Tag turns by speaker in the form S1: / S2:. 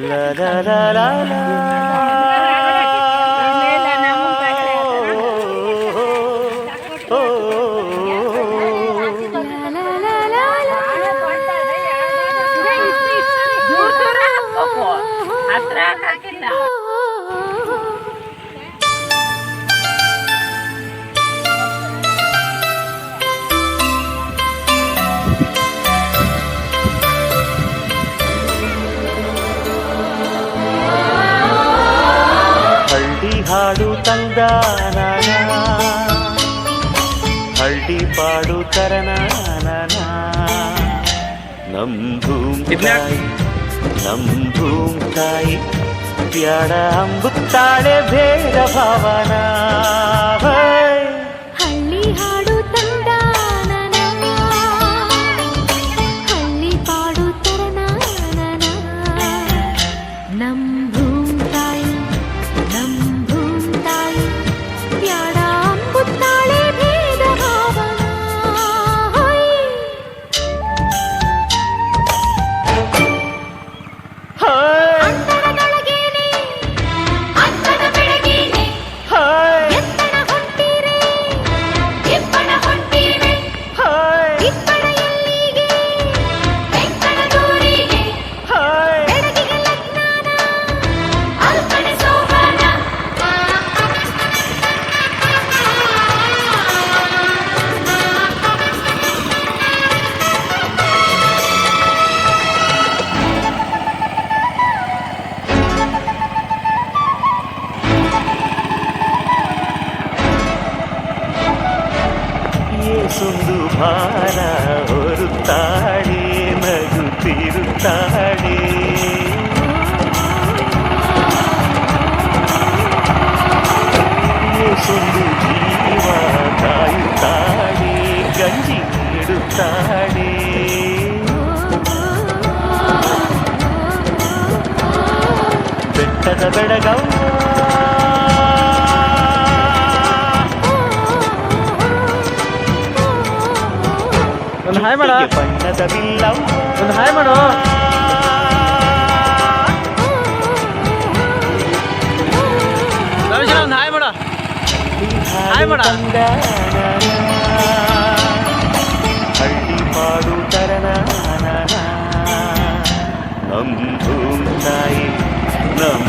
S1: La la la la la. ಹಳ್ಳಿ ಹಾಡು ತಂದ ನಾನ, ಹಳ್ಳಿ ಪಾಡು ತರನ ನಮ್ ಭೂಮಿ ತಾಯಿ ಬ್ಯಾಡ ಅಂಬುತ್ತಾಳೆ ಭೇದ ಭಾವನ.
S2: ಹಳ್ಳಿ ಹಾಡು ತಂದ ಹಳ್ಳಿ ಪಾಡು ತರನ ನಮ್ ಭೂಮಿ ತಾಯಿ ಬ್ಯಾಡ ಅಂಬುತ್ತಾಳೆ ಭೇದ ಭಾವನ.
S1: ಏಸೊಂದು ಭಾರ ಹೊರುತ್ತಾಳೆ ನಗುತ್ತಿರುತ್ತಾಳೆ. ಏಸೊಂದು ಜೀವ ಕಾಯುತ್ತಾಳೆ ಗಂಜಿ ನೀಡುತ್ತಾಳೆ. ಬೆಟ್ಟದ ಬೆಳಗವ್ವ
S3: ಒಂದು ಹಾಯ್ ಮಾಡ,
S1: ಬಣ್ಣದ ಬಿಲ್ಲವ್ವ
S3: ಒಂದು ಹಾಯ್ ಮಾಡು. ರವಿಶನ ಒಂದು ಹಾಯ್ ಮಾಡ, ಹಾಯ್ ಮಾಡ.
S1: ಹಳ್ಳಿ ಪಾಡು ತರನ ನಮ್ ಭೂಮಿ ತಾಯಿ ನಮ್